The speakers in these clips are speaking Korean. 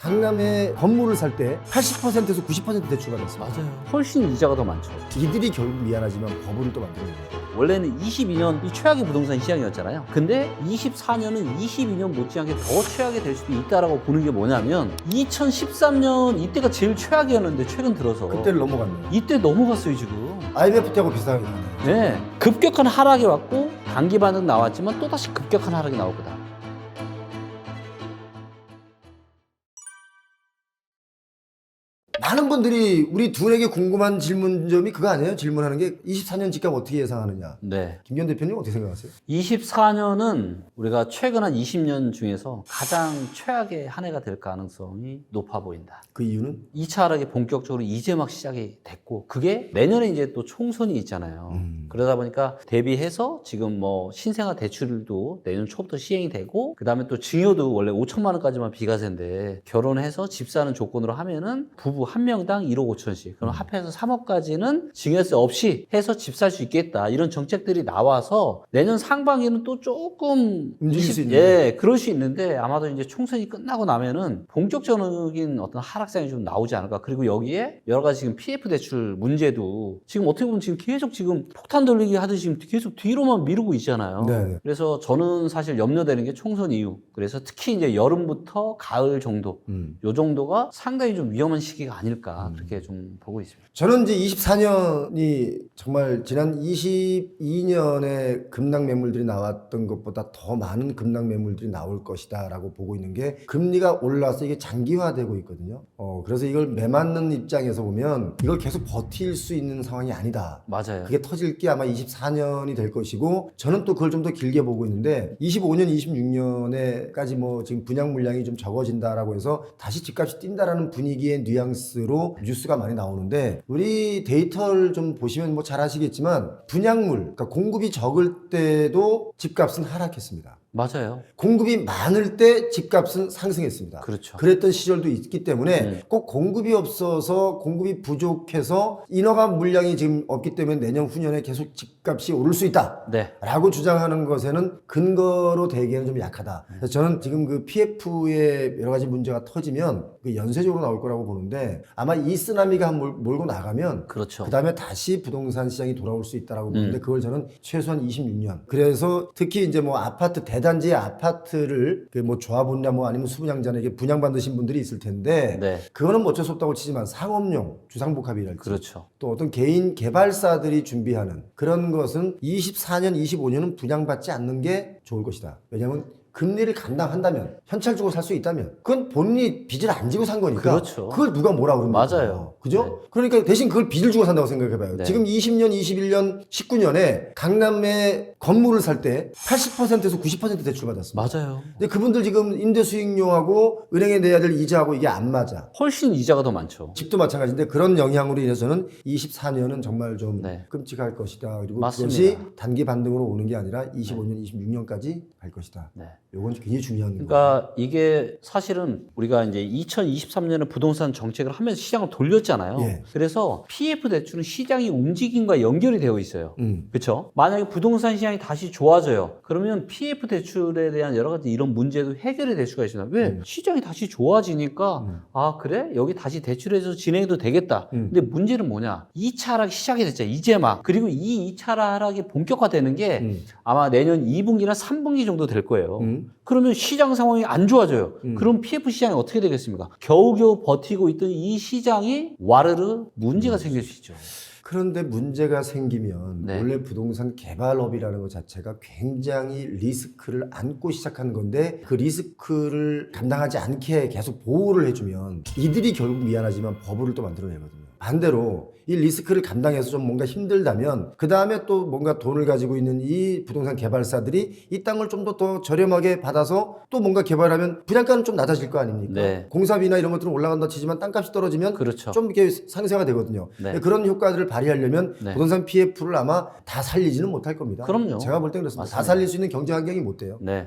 강남에 건물을 살 때 80%에서 90% 대출 받았습니다. 맞아요. 훨씬 이자가 더 많죠. 이들이 결국 미안하지만 법을 또 만드는 거예요. 원래는 22년이 최악의 부동산 시장이었잖아요. 근데 24년은 22년 못지않게 더 최악이 될 수도 있다라고 보는 게 뭐냐면 2013년 이때가 제일 최악이었는데 최근 들어서 그때를 넘어갔네요. 이때 넘어갔어요 지금. IMF 때하고 비슷하게 가네요. 네, 급격한 하락이 왔고 단기 반등 나왔지만 또다시 급격한 하락이 나올 거다. 많은 분들이 우리 둘에게 궁금한 질문점이 그거 아니에요? 질문하는 게 24년 집값 어떻게 예상하느냐. 네. 김기현 대표님 어떻게 생각하세요? 24년은 우리가 최근 한 20년 중에서 가장 최악의 한 해가 될 가능성이 높아 보인다. 그 이유는? 2차 하락이 본격적으로 이제 막 시작이 됐고 그게 내년에 이제 또 총선이 있잖아요. 그러다 보니까 대비해서 지금 뭐 신생아 대출도 내년 초부터 시행이 되고 그 다음에 또 증여도 원래 5천만 원까지만 비과세인데 결혼해서 집 사는 조건으로 하면은 부부 한 명당 1억 5천씩 그럼 합해서 3억까지는 증여세 없이 해서 집 살 수 있겠다 이런 정책들이 나와서 내년 상반기는 또 조금 움직일 수 있는. 예, 그럴 수 있는데 아마도 이제 총선이 끝나고 나면은 본격적인 어떤 하락장이 좀 나오지 않을까. 그리고 여기에 여러 가지 지금 PF 대출 문제도 지금 어떻게 보면 지금 계속 지금 폭탄 돌리기 하듯이 지금 계속 뒤로만 미루고 있잖아요. 네. 그래서 저는 사실 염려되는 게 총선 이후. 그래서 특히 이제 여름부터 가을 정도, 요 정도가 상당히 좀 위험한 시기가 아닐까 그렇게 좀 보고 있습니다. 저는 이제 24년이 정말 지난 22년에 급락 매물들이 나왔던 것보다 더 많은 급락 매물들이 나올 것이다 라고 보고 있는 게 금리가 올라서 이게 장기화되고 있거든요. 그래서 이걸 매맞는 입장에서 보면 이걸 계속 버틸 수 있는 상황이 아니다. 맞아요. 그게 터질 게 아마 24년이 될 것이고 저는 또 그걸 좀 더 길게 보고 있는데 25년, 26년에까지 뭐 지금 분양 물량이 좀 적어진다라고 해서 다시 집값이 뛴다라는 분위기의 뉘앙스로 뉴스가 많이 나오는데 우리 데이터를 좀 보시면 뭐 잘 아시겠지만 분양물, 그러니까 공급이 적을 때도 집값은 하락했습니다. 맞아요. 공급이 많을 때 집값은 상승했습니다. 그렇죠. 그랬던 시절도 있기 때문에 꼭 공급이 없어서 공급이 부족해서 인허가 물량이 지금 없기 때문에 내년 후년에 계속 집값이 오를 수 있다. 네. 라고 주장하는 것에는 근거로 대기에는 좀 약하다. 그래서 저는 지금 그 PF의 여러 가지 문제가 터지면 그 연쇄적으로 나올 거라고 보는데 아마 이 쓰나미가 몰고 나가면 그렇죠. 그 다음에 다시 부동산 시장이 돌아올 수 있다라고 보는데 그걸 저는 최소한 26년. 그래서 특히 이제 뭐 아파트 대단지의 아파트를 그 뭐 조합원이나 뭐 아니면 수분양자에게 분양받으신 분들이 있을 텐데 네. 그거는 뭐 어쩔 수 없다고 치지만 상업용 주상복합이랄지 그렇죠. 또 어떤 개인 개발사들이 준비하는 그런 것은 24년, 25년은 분양받지 않는 게 좋을 것이다. 왜냐하면 금리를 감당한다면 현찰주고 살 수 있다면 그건 본인이 빚을 안 지고 산 거니까 그렇죠. 그걸 누가 뭐라 그럽니까? 맞아요. 그죠? 네. 그러니까 대신 그걸 빚을 주고 산다고 생각해봐요. 네. 지금 20년, 21년, 19년에 강남에 건물을 살 때 80%에서 90% 대출 받았습니다. 맞아요. 근데 그분들 지금 임대 수익료하고 은행에 내야 될 이자하고 이게 안 맞아. 훨씬 이자가 더 많죠. 집도 마찬가지인데 그런 영향으로 인해서는 24년은 정말 좀 네. 끔찍할 것이다. 그리고 맞습니다. 그것이 단기 반등으로 오는 게 아니라 25년, 26년까지 갈 것이다. 네. 요건 굉장히 중요한 거예요. 그러니까 이게 사실은 우리가 이제 2023년에 부동산 정책을 하면서 시장을 돌렸잖아요. 예. 그래서 PF 대출은 시장의 움직임과 연결이 되어 있어요. 그렇죠? 만약에 부동산 시장이 다시 좋아져요. 그러면 PF 대출에 대한 여러 가지 이런 문제도 해결이 될 수가 있습니다. 왜? 시장이 다시 좋아지니까 아 그래? 여기 다시 대출해서 진행해도 되겠다. 근데 문제는 뭐냐? 2차 하락이 시작이 됐잖아요. 이제 막. 그리고 이 2차 하락이 본격화되는 게 아마 내년 2분기나 3분기 정도 될 거예요. 그러면 시장 상황이 안 좋아져요. 그럼 PF 시장이 어떻게 되겠습니까? 겨우겨우 버티고 있던 이 시장이 와르르 문제가 생길 수 있죠. 그런데 문제가 생기면 네. 원래 부동산 개발업이라는 것 자체가 굉장히 리스크를 안고 시작한 건데 그 리스크를 감당하지 않게 계속 보호를 해주면 이들이 결국 미안하지만 버블을 또 만들어내거든요. 반대로 이 리스크를 감당해서 좀 뭔가 힘들다면 그 다음에 또 뭔가 돈을 가지고 있는 이 부동산 개발사들이 이 땅을 좀 더 저렴하게 받아서 또 뭔가 개발하면 분양가는 좀 낮아질 거 아닙니까? 네. 공사비나 이런 것들은 올라간다 치지만 땅값이 떨어지면 그렇죠. 좀 이렇게 상쇄가 되거든요. 네. 그런 효과들을 발휘하려면 네. 부동산 PF를 아마 다 살리지는 못할 겁니다. 그럼요. 제가 볼 땐 그렇습니다. 다 맞습니다. 살릴 수 있는 경제 환경이 못 돼요. 네.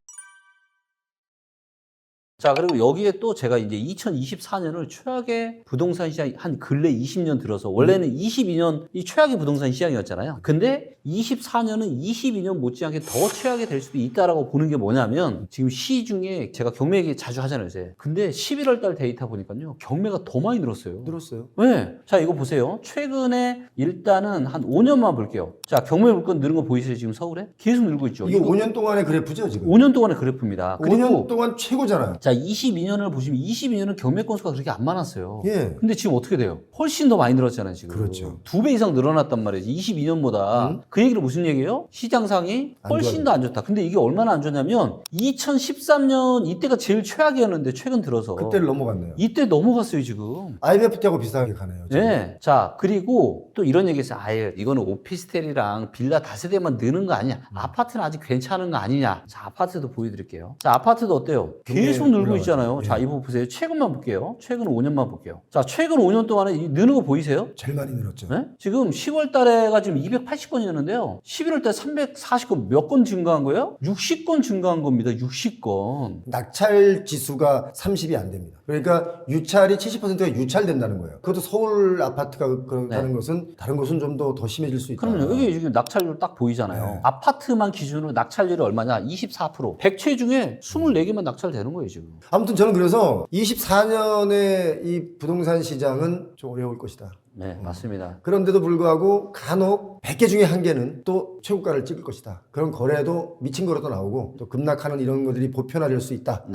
자, 그리고 여기에 또 제가 이제 2024년을 최악의 부동산 시장 한 근래 20년 들어서 원래는 22년이 최악의 부동산 시장이었잖아요. 근데 24년은 22년 못지않게 더 최악이 될 수도 있다라고 보는 게 뭐냐면 지금 시중에 제가 경매 얘기 자주 하잖아요, 이제. 근데 11월 달 데이터 보니까요. 경매가 더 많이 늘었어요. 늘었어요. 네. 자, 이거 보세요. 최근에 일단은 한 5년만 볼게요. 자, 경매 물건 늘은 거 보이세요, 지금 서울에? 계속 늘고 있죠. 이게 5년 동안의 그래프죠, 지금? 5년 동안의 그래프입니다. 5년 동안 최고잖아요. 자, 22년을 보시면 22년은 경매 건수가 그렇게 안 많았어요. 예. 근데 지금 어떻게 돼요? 훨씬 더 많이 늘었잖아요, 지금. 그렇죠. 2배 이상 늘어났단 말이에요. 22년보다. 그 얘기는 무슨 얘기예요? 시장상이 훨씬 더 안 좋다. 근데 이게 얼마나 안 좋냐면 2013년 이때가 제일 최악이었는데 최근 들어서 그때를 넘어갔네요. 이때 넘어갔어요, 지금. IMF 때하고 비슷하게 가네요. 지금. 네. 자, 그리고 또 이런 얘기 있어요. 아예 이거는 오피스텔이랑 빌라 다세대만 느는 거 아니냐. 아파트는 아직 괜찮은 거 아니냐. 자, 아파트도 보여드릴게요. 자, 아파트도 어때요? 계속 늘고 올라가죠. 있잖아요. 예. 자, 이거 보세요. 최근만 볼게요. 최근 5년만 볼게요. 자, 최근 5년 동안에 이 느는 거 보이세요? 제일 많이 늘었죠. 네? 지금 10월 달에가 지금 280건이었는데요. 11월 달 340건 몇 건 증가한 거예요? 60건 증가한 겁니다. 60건. 낙찰 지수가 30이 안 됩니다. 그러니까 유찰이 70%가 유찰된다는 거예요. 그것도 서울 아파트가 그렇다는 것은 다른 곳은 좀 더 심해질 수 있다. 그럼요. 여기 지금 낙찰률 딱 보이잖아요. 네. 아파트만 기준으로 낙찰률이 얼마냐? 24%. 100채 중에 24개만 낙찰되는 거예요, 지금. 아무튼 저는 그래서 24년에 이 부동산 시장은 좀 어려울 것이다. 네, 맞습니다. 그런데도 불구하고 간혹 100개 중에 한 개는 또 최고가를 찍을 것이다. 그런 거래도 미친 거래도 나오고 또 급락하는 이런 것들이 보편화될 수 있다라는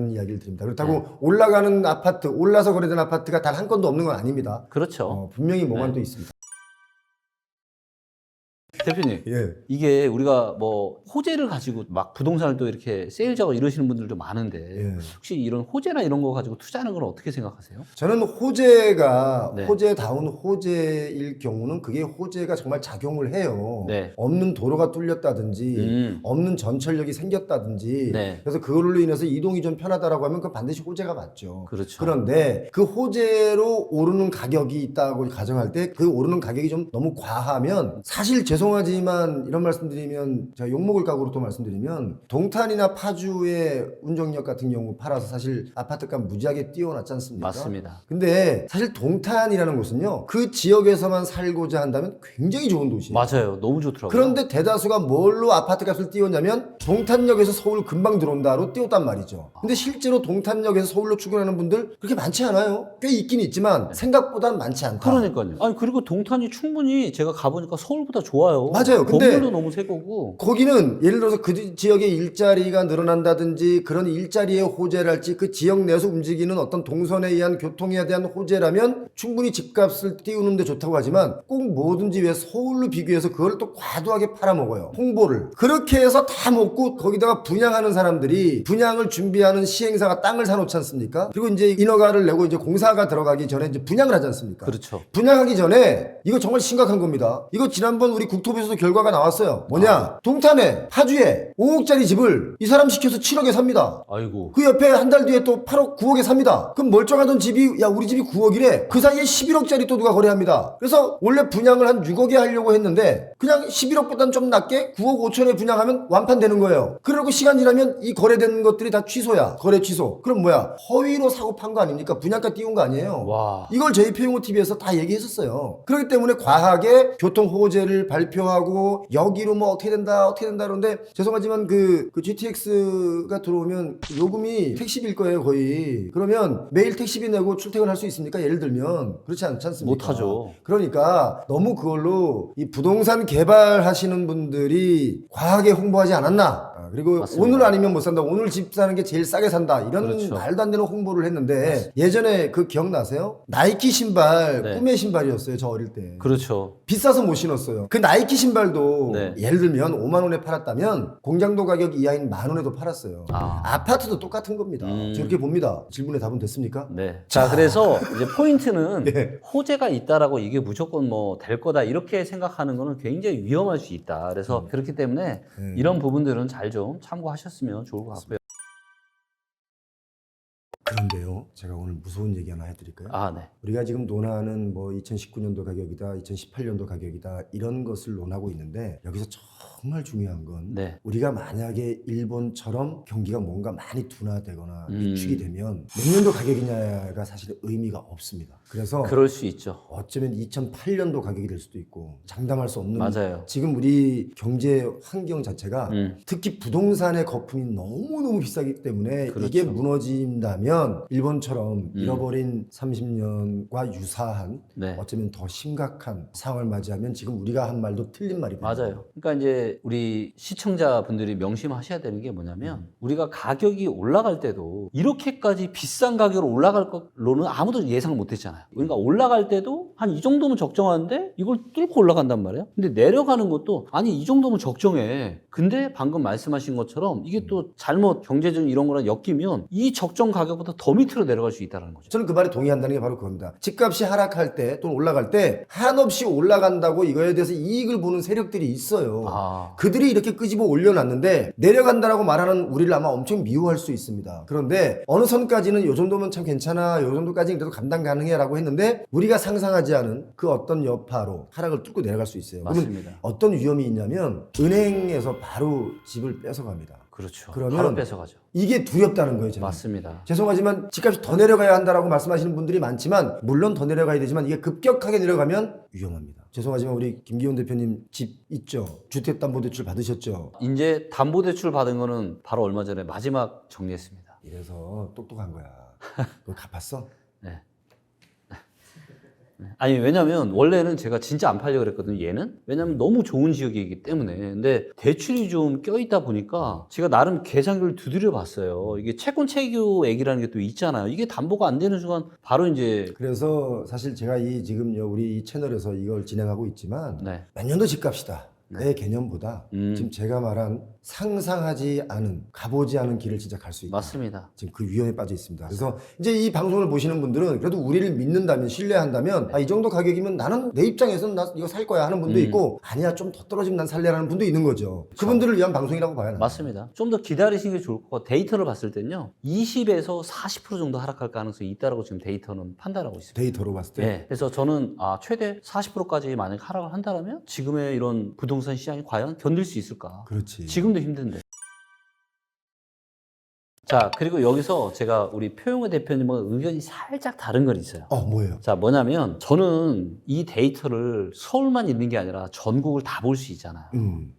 네. 이야기를 드립니다. 그렇다고 올라가는 아파트, 올라서 거래된 아파트가 단 한 건도 없는 건 아닙니다. 그렇죠. 분명히 뭐만 또 있습니다. 대표님, 예. 이게 우리가 뭐 호재를 가지고 막 부동산을 또 이렇게 세일자고 이러시는 분들도 많은데 예. 혹시 이런 호재나 이런 거 가지고 투자하는 건 어떻게 생각하세요? 저는 호재가 네. 호재다운 호재일 경우는 그게 호재가 정말 작용을 해요. 네. 없는 도로가 뚫렸다든지 없는 전철역이 생겼다든지 네. 그래서 그걸로 인해서 이동이 좀 편하다라고 하면 그 반드시 호재가 맞죠. 그렇죠. 그런데 그 호재로 오르는 가격이 있다고 가정할 때 그 오르는 가격이 좀 너무 과하면 사실 죄송하지만 이런 말씀드리면 제가 욕먹을 각오로 또 말씀드리면 동탄이나 파주의 운정역 같은 경우 팔아서 사실 아파트값 무지하게 뛰어났지 않습니까? 맞습니다. 근데 사실 동탄이라는 곳은요 그 지역에서만 살고자 한다면 굉장히 좋은 도시예요. 맞아요. 너무 좋더라고요. 그런데 대다수가 뭘로 아파트값을 띄웠냐면 동탄역에서 서울 금방 들어온다로 띄웠단 말이죠. 근데 실제로 동탄역에서 서울로 출근하는 분들 그렇게 많지 않아요. 꽤 있긴 있지만 생각보단 많지 않다. 그러니까요. 아니 그리고 동탄이 충분히 제가 가보니까 서울보다 좋아요. 맞아요. 근데 건물도 너무 새 거고. 거기는 예를 들어서 그 지역의 일자리가 늘어난다든지 그런 일자리의 호재랄지 그 지역 내에서 움직이는 어떤 동선에 의한 교통에 대한 호재라면 충분히 집값을 띄우는 데 좋다고 하지만 꼭 뭐든지 왜 서울로 비교해서 그걸 또 과도하게 팔아먹어요. 홍보를. 그렇게 해서 다 먹고 거기다가 분양하는 사람들이 분양을 준비하는 시행사가 땅을 사놓지 않습니까? 그리고 이제 인허가를 내고 이제 공사가 들어가기 전에 이제 분양을 하지 않습니까? 그렇죠. 분양하기 전에 이거 정말 심각한 겁니다. 이거 지난번 우리 국토부에서도 결과가 나왔어요. 뭐냐? 동탄에 파주에 5억짜리 집을 이 사람 시켜서 7억에 삽니다. 아이고. 그 옆에 한 달 뒤에 또 8억 9억에 삽니다. 그럼 멀쩡하던 집이 야 우리 집이 9억이래. 그 사이에 11억짜리 또 누가 거래합니다. 그래서 원래 분양을 한 6억에 하려고 했는데 그냥 11억보다는 좀 낮게 9억 5천에 분양하면 완판되는 거예요. 그러고 시간 지나면 이 거래된 것들이 다 취소야. 거래 취소. 그럼 뭐야? 허위로 사고 판 거 아닙니까? 분양가 띄운 거 아니에요. 와. 이걸 JP용호TV에서 다 얘기했었어요. 그렇기 때문에 과하게 교통 호재를 발표하고 여기로 뭐 어떻게 된다 그러는데 죄송하지만 그 GTX가 들어오면 요금이 택시비일 거예요 거의. 그러면 매일 택시비 내고 출퇴근할 수 있습니까? 예를 들면 그렇지 않습니까? 못하죠. 그러니까 너무 그걸로 이 부동산 개발하시는 분들이 과하게 홍보하지 않았나. 그리고 맞습니다. 오늘 아니면 못 산다. 오늘 집 사는 게 제일 싸게 산다. 이런 그렇죠. 말도 안 되는 홍보를 했는데 예전에 그 기억나세요? 나이키 신발 네. 꿈의 신발이었어요. 저 어릴 때. 그렇죠. 비싸서 못 신었어요. 그 나이키 신발도 네. 예를 들면 5만 원에 팔았다면 공장도 가격 이하인 만 원에도 팔았어요. 아파트도 똑같은 겁니다. 저렇게 봅니다. 질문에 답은 됐습니까? 네. 자, 그래서 이제 포인트는 예. 호재가 있다라고 이게 무조건 뭐 될 거다 이렇게 생각하는 거는 굉장히 위험할 수 있다. 그래서 그렇기 때문에 이런 부분들은 잘 좀 참고하셨으면 좋을 것 같고요. 그런데요, 제가 오늘 무서운 얘기 하나 해드릴까요? 아, 네. 우리가 지금 논하는 뭐 2019년도 가격이다, 2018년도 가격이다 이런 것을 논하고 있는데 여기서 정말 중요한 건 네. 우리가 만약에 일본처럼 경기가 뭔가 많이 둔화되거나 위축이 되면 몇 년도 가격이냐가 사실 의미가 없습니다. 그래서 그럴 수 있죠. 어쩌면 2008년도 가격이 될 수도 있고 장담할 수 없는 맞아요. 지금 우리 경제 환경 자체가 특히 부동산의 거품이 너무너무 비싸기 때문에 그렇죠. 이게 무너진다면 일본처럼 잃어버린 30년과 유사한 네. 어쩌면 더 심각한 상황을 맞이하면 지금 우리가 한 말도 틀린 말이 됩니다. 맞아요. 그러니까 이제 우리 시청자분들이 명심하셔야 되는 게 뭐냐면 우리가 가격이 올라갈 때도 이렇게까지 비싼 가격으로 올라갈 걸로는 아무도 예상을 못했잖아요. 그러니까 올라갈 때도 한 이 정도면 적정한데 이걸 뚫고 올라간단 말이에요. 근데 내려가는 것도 아니 이 정도면 적정해. 근데 방금 말씀하신 것처럼 이게 또 잘못 경제적 이런 거랑 엮이면 이 적정 가격보다 더 밑으로 내려갈 수 있다는 거죠. 저는 그 말에 동의한다는 게 바로 그겁니다. 집값이 하락할 때 또는 올라갈 때 한없이 올라간다고 이거에 대해서 이익을 보는 세력들이 있어요. 아. 그들이 이렇게 끄집어 올려놨는데 내려간다라고 말하는 우리를 아마 엄청 미워할 수 있습니다. 그런데 어느 선까지는 요 정도면 참 괜찮아, 요 정도까지는 그래도 감당 가능해 라고 했는데 우리가 상상하지 않은 그 어떤 여파로 하락을 뚫고 내려갈 수 있어요. 맞습니다. 그러면 어떤 위험이 있냐면 은행에서 바로 집을 뺏어갑니다. 그렇죠. 그러면 바로 뺏어가죠. 이게 두렵다는 거예요. 저는. 맞습니다. 죄송하지만 집값이 더 내려가야 한다라고 말씀하시는 분들이 많지만 물론 더 내려가야 되지만 이게 급격하게 내려가면 위험합니다. 죄송하지만 우리 김기훈 대표님 집 있죠? 주택담보대출 받으셨죠? 이제 담보대출 받은 거는 바로 얼마 전에 마지막 정리했습니다. 이래서 똑똑한 거야. 그거 갚았어? 네. 아니 왜냐면 원래는 제가 진짜 안 팔려고 그랬거든요. 얘는 왜냐면 너무 좋은 지역이기 때문에. 근데 대출이 좀 껴있다 보니까 제가 나름 계산기를 두드려 봤어요. 이게 채권 채교액이라는 게 또 있잖아요. 이게 담보가 안 되는 순간 바로 이제 그래서 사실 제가 지금 우리 이 채널에서 이걸 진행하고 있지만 네. 몇 년도 집값이다. 내 개념보다 지금 제가 말한 상상하지 않은 가보지 않은 길을 진짜 갈 수 있다. 맞습니다. 지금 그 위험에 빠져 있습니다. 그래서 이제 이 방송을 보시는 분들은 그래도 우리를 믿는다면 신뢰한다면 아, 이 정도 가격이면 나는 내 입장에서는 나 이거 살 거야 하는 분도 있고 아니야 좀 더 떨어지면 난 살래라는 분도 있는 거죠. 그분들을 위한 방송이라고 봐요. 나는. 맞습니다. 좀 더 기다리시는 게 좋을 것 같아요. 데이터를 봤을 때는요. 20에서 40% 정도 하락할 가능성이 있다라고 지금 데이터는 판단하고 있습니다. 데이터로 봤을 때 네. 그래서 저는 최대 40%까지 만약 하락을 한다면 지금의 이런 부동산 시장이 과연 견딜 수 있을까? 그렇지. 지금도 힘든데. 자, 그리고 여기서 제가 우리 표용호 대표님과 의견이 살짝 다른 건 있어요. 뭐예요? 자, 뭐냐면 저는 이 데이터를 서울만 있는 게 아니라 전국을 다 볼 수 있잖아요.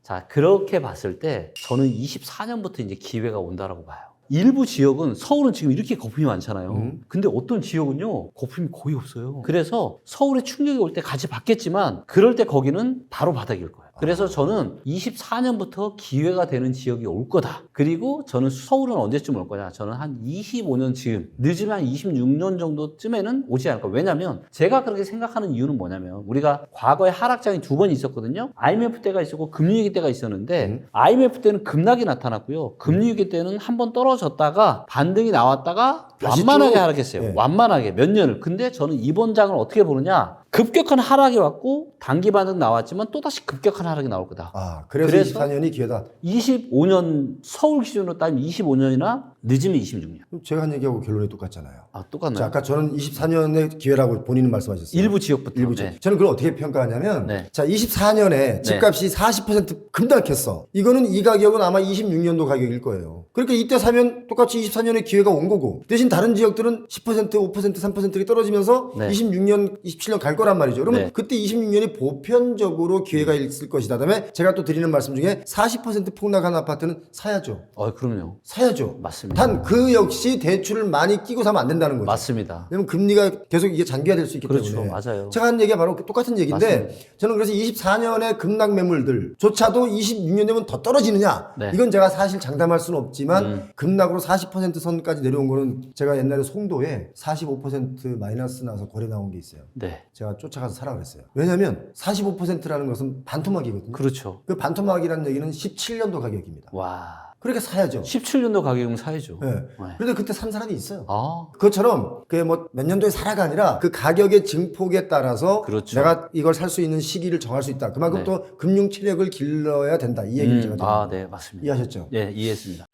자, 그렇게 봤을 때 저는 24년부터 이제 기회가 온다라고 봐요. 일부 지역은 서울은 지금 이렇게 거품이 많잖아요. 근데 어떤 지역은요 거품이 거의 없어요. 그래서 서울에 충격이 올 때 같이 받겠지만 그럴 때 거기는 바로 바닥일 거예요. 그래서 저는 24년부터 기회가 되는 지역이 올 거다. 그리고 저는 서울은 언제쯤 올 거냐. 저는 한 25년 즈음, 늦으면 한 26년 정도쯤에는 오지 않을까. 왜냐면 제가 그렇게 생각하는 이유는 뭐냐면 우리가 과거에 하락장이 두 번 있었거든요. IMF 때가 있었고 금융위기 때가 있었는데 IMF 때는 급락이 나타났고요. 금융위기 때는 한 번 떨어졌다가 반등이 나왔다가 다시 완만하게 쭉. 하락했어요. 네. 완만하게 몇 년을. 근데 저는 이번 장을 어떻게 보느냐. 급격한 하락이 왔고 단기 반등 나왔지만 또다시 급격한 하락이 나올 거다. 그래서 그래서 24년이 기회다. 25년 서울 기준으로 따지면 25년이나 늦으면 26년. 그럼 제가 한 얘기하고 결론이 똑같잖아요. 똑같나요? 자, 아까 저는 24년의 기회라고 본인은 말씀하셨어요. 일부 지역부터. 일부 지역. 저는 그걸 어떻게 평가하냐면 네. 자, 24년에 집값이 40% 급락했어. 이거는 이 가격은 아마 26년도 가격일 거예요. 그러니까 이때 사면 똑같이 24년의 기회가 온 거고 대신 다른 지역들은 10%, 5%, 3%가 떨어지면서 네. 26년, 27년 갈 거란 말이죠. 그러면 네. 그때 26년이 보편적으로 기회가 있을 것이다. 그다음에 제가 또 드리는 말씀 중에 40% 폭락한 아파트는 사야죠. 그럼요. 사야죠. 맞습니다. 단 그 역시 대출을 많이 끼고 사면 안 된다는 거죠. 맞습니다. 왜냐면 금리가 계속 이게 장기화될 수 있기 그렇죠. 때문에. 맞아요. 제가 한 얘기가 바로 똑같은 얘기인데 맞습니다. 저는 그래서 24년의 급락 매물들조차도 26년 되면 더 떨어지느냐. 네. 이건 제가 사실 장담할 수는 없지만 급락으로 40% 선까지 내려온 거는 제가 옛날에 송도에 45% 마이너스 나서 거래 나온 게 있어요. 네. 제가 쫓아가서 사라 그랬어요. 왜냐면 45%라는 것은 반토막이거든요. 그렇죠. 그 반토막이라는 얘기는 17년도 가격입니다. 와. 그러니까 사야죠. 17년도 가격이면 사야죠. 네. 네. 그런데 그때 산 사람이 있어요. 아. 그것처럼 그 뭐 몇 년도에 사라가 아니라 그 가격의 증폭에 따라서 그렇죠. 내가 이걸 살 수 있는 시기를 정할 수 있다. 그만큼 네. 또 금융 체력을 길러야 된다. 이 얘기를 제가 드립니다. 네, 맞습니다. 이해하셨죠? 네, 이해했습니다.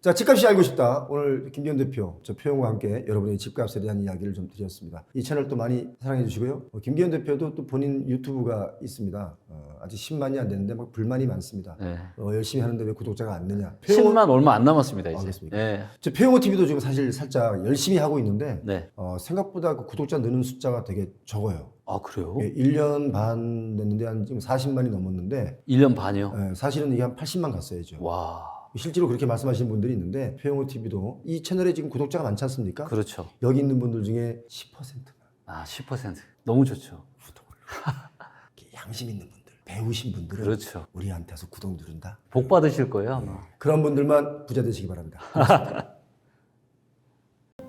자, 집값이 알고 싶다. 오늘 김기현 대표, 저 표영과 함께 여러분의 집값에 대한 이야기를 좀 드렸습니다. 이 채널 또 많이 사랑해 주시고요. 김기현 대표도 또 본인 유튜브가 있습니다. 아직 10만이 안 됐는데 막 불만이 많습니다. 네. 열심히 하는데 왜 구독자가 안 느냐. 10만 얼마 안 남았습니다, 이제. 알겠습니다. 네. 저 표영호 TV도 지금 사실 살짝 열심히 하고 있는데 네. 생각보다 그 구독자 느는 숫자가 되게 적어요. 아, 그래요? 1년 반 됐는데 한 지금 40만이 넘었는데 1년 반이요? 사실은 이게 한 80만 갔어야죠. 와. 실제로 그렇게 말씀하시는 분들이 있는데 표영호 TV도 이 채널에 지금 구독자가 많지 않습니까? 그렇죠. 여기 있는 분들 중에 10%가 아, 10%. 너무 좋죠. 양심 있는 분들, 배우신 분들은 그렇죠. 우리한테서 구독 누른다. 복 받으실 거예요, 아마. 그런 분들만 부자 되시기 바랍니다.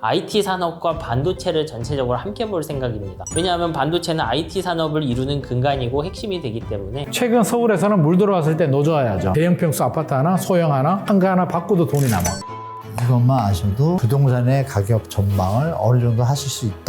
IT 산업과 반도체를 전체적으로 함께 볼 생각입니다. 왜냐하면 반도체는 IT 산업을 이루는 근간이고 핵심이 되기 때문에 최근 서울에서는 물 들어왔을 때 노져야죠. 대형 평수 아파트 하나, 소형 하나, 한가 하나 바꿔도 돈이 남아. 이것만 아셔도 부동산의 가격 전망을 어느 정도 하실 수 있다.